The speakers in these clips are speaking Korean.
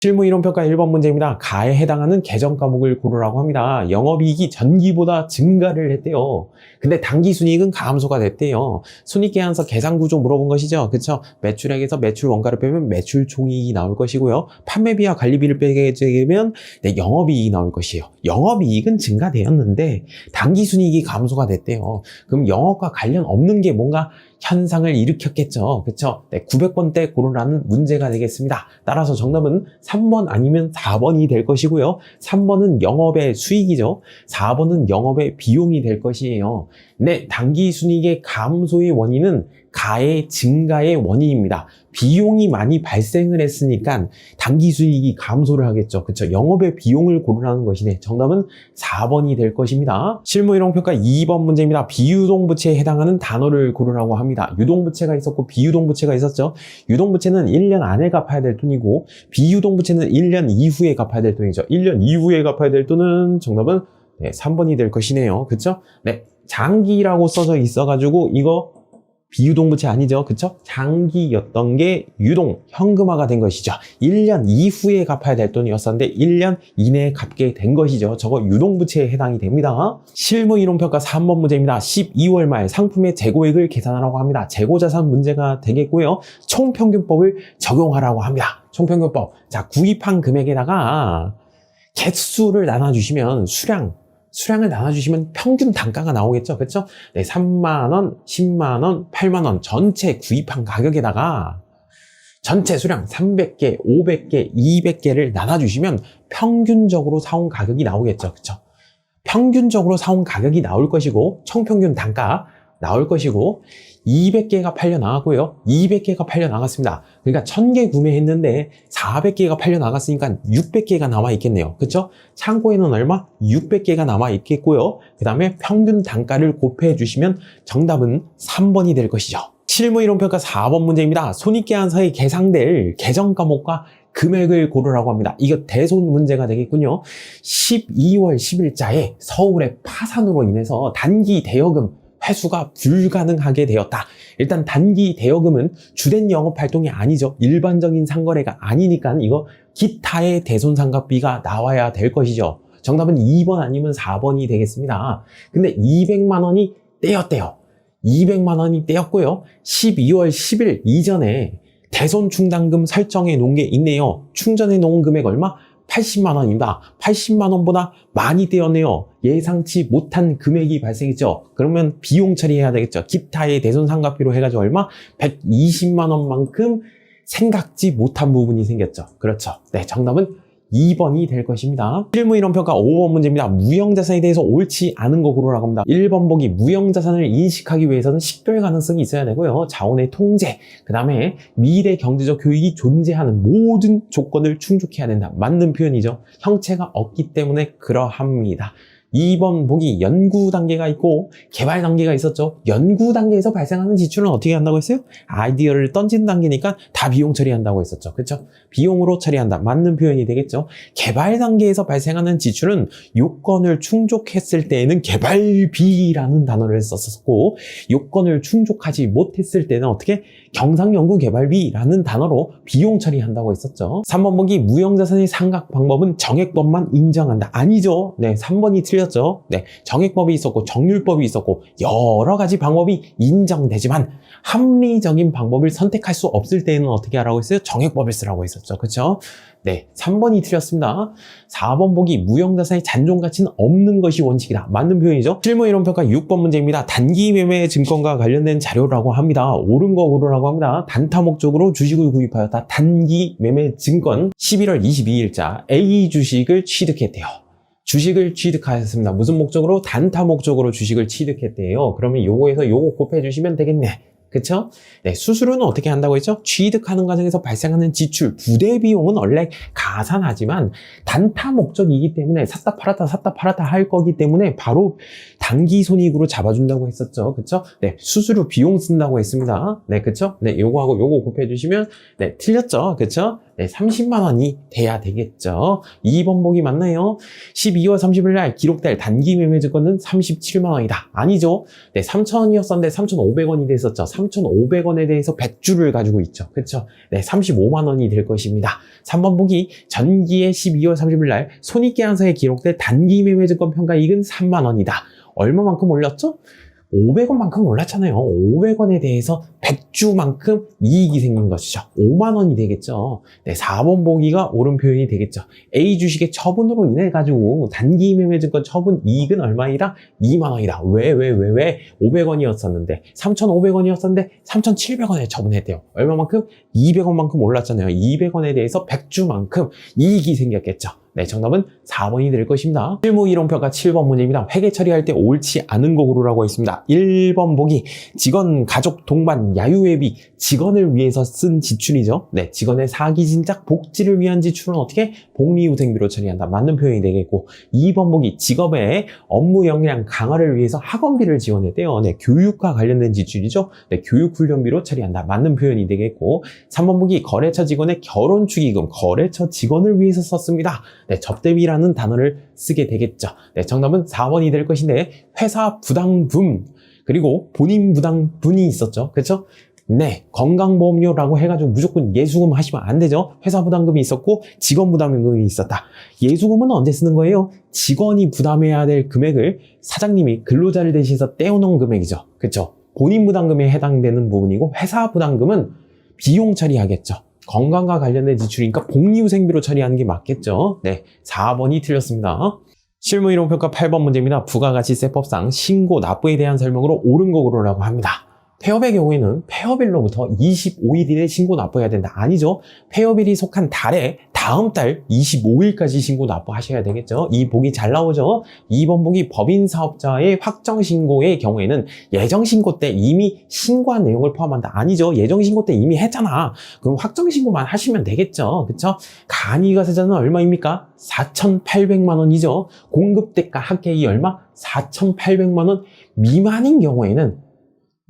실무 이론평가 1번 문제입니다. 가에 해당하는 계정 과목을 고르라고 합니다. 영업이익이 전기보다 증가를 했대요. 근데 당기순이익은 감소가 됐대요. 손익계산서 계산구조 물어본 것이죠. 그쵸? 매출액에서 매출 원가를 빼면 매출 총이익이 나올 것이고요. 판매비와 관리비를 빼게 되면 영업이익이 나올 것이에요. 영업이익은 증가되었는데 당기순이익이 감소가 됐대요. 그럼 영업과 관련 없는 게 뭔가 현상을 일으켰겠죠. 그쵸? 900번대 고르라는 문제가 되겠습니다. 따라서 정답은 3번 아니면 4번이 될 것이고요. 3번은 영업의 수익이죠. 4번은 영업의 비용이 될 것이에요. 네, 당기순이익의 감소의 원인은 가의 증가의 원인입니다. 비용이 많이 발생을 했으니까 당기순이익이 감소를 하겠죠. 그쵸? 영업의 비용을 고르라는 것이네. 정답은 4번이 될 것입니다. 실무이론평가 2번 문제입니다. 비유동부채에 해당하는 단어를 고르라고 합니다. 유동부채가 있었고 비유동부채가 있었죠. 유동부채는 1년 안에 갚아야 될 돈이고 비유동부채는 1년 이후에 갚아야 될 돈이죠. 1년 이후에 갚아야 될 돈은 정답은 3번이 될 것이네요. 그쵸? 네, 장기라고 써져 있어가지고 이거 비유동부채 아니죠. 그쵸? 장기였던 게 유동, 현금화가 된 것이죠. 1년 이후에 갚아야 될 돈이었었는데 1년 이내에 갚게 된 것이죠. 저거 유동부채에 해당이 됩니다. 실무이론평가 3번 문제입니다. 12월 말 상품의 재고액을 계산하라고 합니다. 재고자산 문제가 되겠고요. 총평균법을 적용하라고 합니다. 총평균법. 자, 구입한 금액에다가 개수를 나눠주시면 수량을 나눠주시면 평균 단가가 나오겠죠. 그렇죠? 네, 3만원, 10만원, 8만원 전체 구입한 가격에다가 전체 수량 300개, 500개, 200개를 나눠주시면 평균적으로 사온 가격이 나오겠죠. 그렇죠? 평균적으로 사온 가격이 나올 것이고 총평균 단가 나올 것이고 200개가 팔려 나갔고요. 200개가 팔려 나갔습니다. 그러니까 1000개 구매했는데 400개가 팔려 나갔으니까 600개가 남아 있겠네요. 그렇죠? 창고에는 얼마? 600개가 남아 있겠고요. 그 다음에 평균 단가를 곱해 주시면 정답은 3번이 될 것이죠. 실무이론평가 4번 문제입니다. 손익계산서에 계상될 계정 과목과 금액을 고르라고 합니다. 이거 대손 문제가 되겠군요. 12월 10일자에 서울의 파산으로 인해서 단기 대여금 회수가 불가능하게 되었다. 일단 단기 대여금은 주된 영업활동이 아니죠. 일반적인 상거래가 아니니까 이거 기타의 대손상각비가 나와야 될 것이죠. 정답은 2번 아니면 4번이 되겠습니다. 근데 200만 원이 떼였대요. 200만 원이 떼였고요. 12월 10일 이전에 대손 충당금 설정해 놓은 게 있네요. 충전해 놓은 금액 얼마? 80만 원입니다. 80만 원보다 많이 떼었네요. 예상치 못한 금액이 발생했죠. 그러면 비용 처리해야 되겠죠. 기타의 대손상각비로 해가지고 얼마? 120만 원만큼 생각지 못한 부분이 생겼죠. 그렇죠. 네, 정답은 2번이 될 것입니다. 실무이론평가 5번 문제입니다. 무형자산에 대해서 옳지 않은 거 고르라고 합니다. 1번 보기 무형자산을 인식하기 위해서는 식별 가능성이 있어야 되고요. 자원의 통제, 그 다음에 미래 경제적 교육이 존재하는 모든 조건을 충족해야 된다. 맞는 표현이죠. 형체가 없기 때문에 그러합니다. 2번 보기 연구 단계가 있고 개발 단계가 있었죠. 연구 단계에서 발생하는 지출은 어떻게 한다고 했어요? 아이디어를 던지는 단계니까 다 비용 처리한다고 했었죠. 그렇죠? 비용으로 처리한다. 맞는 표현이 되겠죠. 개발 단계에서 발생하는 지출은 요건을 충족했을 때에는 개발비라는 단어를 썼었고 요건을 충족하지 못했을 때는 어떻게? 경상연구개발비라는 단어로 비용 처리한다고 했었죠. 3번 보기 무형자산의 상각 방법은 정액법만 인정한다. 아니죠. 네, 3번이 틀렸죠. 네, 정액법이 있었고 정률법이 있었고 여러 가지 방법이 인정되지만 합리적인 방법을 선택할 수 없을 때는 어떻게 하라고 했어요? 정액법을 쓰라고 했었죠. 그렇죠? 네, 3번이 틀렸습니다. 4번 보기 무형자산의 잔존가치는 없는 것이 원칙이다. 맞는 표현이죠. 실무이론평가 6번 문제입니다. 단기 매매 증권과 관련된 자료라고 합니다. 옳은 거 고르라고 합니다. 단타 목적으로 주식을 구입하였다. 단기 매매 증권 11월 22일자 A 주식을 취득했대요. 주식을 취득하였습니다. 무슨 목적으로? 단타 목적으로 주식을 취득했대요. 그러면 요거에서 요거 곱해주시면 되겠네. 그쵸? 네, 수수료는 어떻게 한다고 했죠? 취득하는 과정에서 발생하는 지출, 부대 비용은 원래 가산하지만 단타 목적이기 때문에 샀다 팔았다 할 거기 때문에 바로 단기 손익으로 잡아준다고 했었죠. 그쵸? 네, 수수료 비용 쓴다고 했습니다. 네, 그쵸? 네, 요거하고 요거 곱해주시면 네, 틀렸죠. 그쵸? 네, 네, 30만 원이 돼야 되겠죠. 2번 보기 맞나요? 12월 30일 날 기록될 단기 매매 증권은 37만 원이다. 아니죠. 네, 3,000원이었었는데 3,500원이 됐었죠. 3,500원에 대해서 100주를 가지고 있죠. 그렇죠? 네, 35만 원이 될 것입니다. 3번 보기 전기의 12월 30일 날 손익계산서에 기록될 단기 매매 증권 평가이익은 3만 원이다. 얼마만큼 올렸죠? 500원만큼 올랐잖아요. 500원에 대해서 100주만큼 이익이 생긴 것이죠. 5만 원이 되겠죠. 네, 4번 보기가 옳은 표현이 되겠죠. A 주식의 처분으로 인해 가지고 단기 매매 증권 처분 이익은 얼마이다? 2만 원이다. 왜? 500원이었었는데 3,500원이었었는데 3,700원에 처분했대요. 얼마만큼? 200원만큼 올랐잖아요. 200원에 대해서 100주만큼 이익이 생겼겠죠. 네, 정답은 4번이 될 것입니다. 실무 이론평가 7번 문제입니다. 회계 처리할 때 옳지 않은 거 고르라고 했습니다. 1번 보기, 직원, 가족, 동반, 야유회비, 직원을 위해서 쓴 지출이죠. 네, 직원의 사기 진작 복지를 위한 지출은 어떻게? 복리후생비로 처리한다. 맞는 표현이 되겠고, 2번 보기, 직업의 업무 역량 강화를 위해서 학원비를 지원했대요. 네, 교육과 관련된 지출이죠. 네, 교육훈련비로 처리한다. 맞는 표현이 되겠고, 3번 보기, 거래처 직원의 결혼축의금, 거래처 직원을 위해서 썼습니다. 네, 접대비라는 단어를 쓰게 되겠죠. 네, 정답은 4번이 될 것인데 회사 부담분 그리고 본인 부담분이 있었죠. 그렇죠? 네, 건강보험료라고 해가지고 무조건 예수금 하시면 안 되죠. 회사 부담금이 있었고 직원 부담금이 있었다. 예수금은 언제 쓰는 거예요? 직원이 부담해야 될 금액을 사장님이 근로자를 대신해서 떼어놓은 금액이죠. 그렇죠? 본인 부담금에 해당되는 부분이고 회사 부담금은 비용 처리하겠죠. 건강과 관련된 지출이니까 복리후생비로 처리하는 게 맞겠죠. 네, 4번이 틀렸습니다. 실무이론평가 8번 문제입니다. 부가가치세법상 신고 납부에 대한 설명으로 옳은 거 고르라고 합니다. 폐업의 경우에는 폐업일로부터 25일 이내 신고 납부해야 된다. 아니죠. 폐업일이 속한 달에 다음 달 25일까지 신고 납부하셔야 되겠죠. 이 보기 잘 나오죠. 2번 보기 법인 사업자의 확정 신고의 경우에는 예정 신고 때 이미 신고한 내용을 포함한다. 아니죠. 예정 신고 때 이미 했잖아. 그럼 확정 신고만 하시면 되겠죠. 그렇죠? 간이가세자는 얼마입니까? 4,800만 원이죠. 공급대가 합계이 얼마? 4,800만 원 미만인 경우에는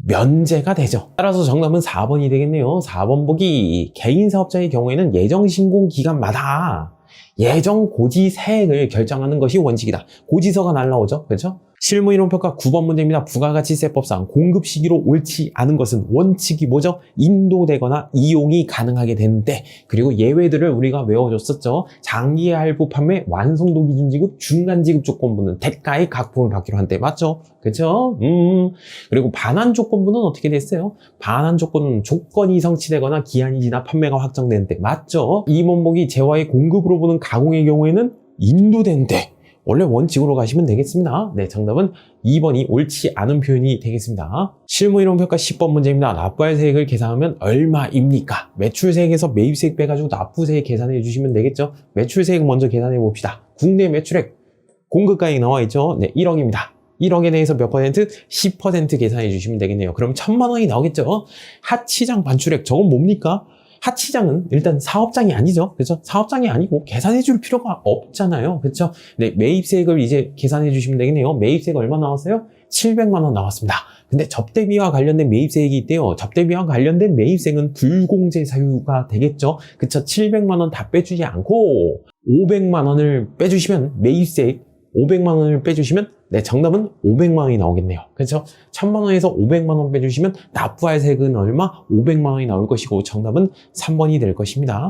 면제가 되죠. 따라서 정답은 4번이 되겠네요. 4번 보기 개인 사업자의 경우에는 예정 신고 기간마다 예정 고지세액을 결정하는 것이 원칙이다. 고지서가 날라오죠. 그렇죠? 실무이론평가 9번 문제입니다. 부가가치세법상 공급 시기로 옳지 않은 것은 원칙이 뭐죠? 인도되거나 이용이 가능하게 되는데 그리고 예외들을 우리가 외워줬었죠. 장기 할부 판매, 완성도 기준 지급, 중간 지급 조건부는 대가의 각품을 받기로 한대. 맞죠? 그렇죠? 그리고 반환 조건부는 어떻게 됐어요? 반환 조건은 조건이 성취되거나 기한이 지나 판매가 확정되는데 맞죠? 임원복이 재화의 공급으로 보는 가공의 경우에는 인도되는데 원래 원칙으로 가시면 되겠습니다. 네, 정답은 2번이 옳지 않은 표현이 되겠습니다. 실무이론평가 10번 문제입니다. 납부할 세액을 계산하면 얼마입니까? 매출세액에서 매입세액 빼가지고 납부세액 계산해 주시면 되겠죠? 매출세액 먼저 계산해 봅시다. 국내 매출액 공급가액 나와 있죠? 네, 1억입니다. 1억에 대해서 몇 퍼센트? 10% 계산해 주시면 되겠네요. 그럼 1,000만 원이 나오겠죠? 하치장 반출액 저건 뭡니까? 하치장은 일단 사업장이 아니죠. 그렇죠? 사업장이 아니고 계산해 줄 필요가 없잖아요. 그렇죠? 네, 매입세액을 이제 계산해 주시면 되겠네요. 매입세액 얼마 나왔어요? 700만 원 나왔습니다. 근데 접대비와 관련된 매입세액이 있대요. 접대비와 관련된 매입세액은 불공제 사유가 되겠죠. 그쵸? 700만 원 다 빼주지 않고 500만 원을 빼주시면 매입세액 500만 원을 빼주시면 네, 정답은 500만 원이 나오겠네요. 그렇죠? 1,000만 원에서 500만 원 빼주시면 납부할 세액은 얼마? 500만 원이 나올 것이고 정답은 3번이 될 것입니다.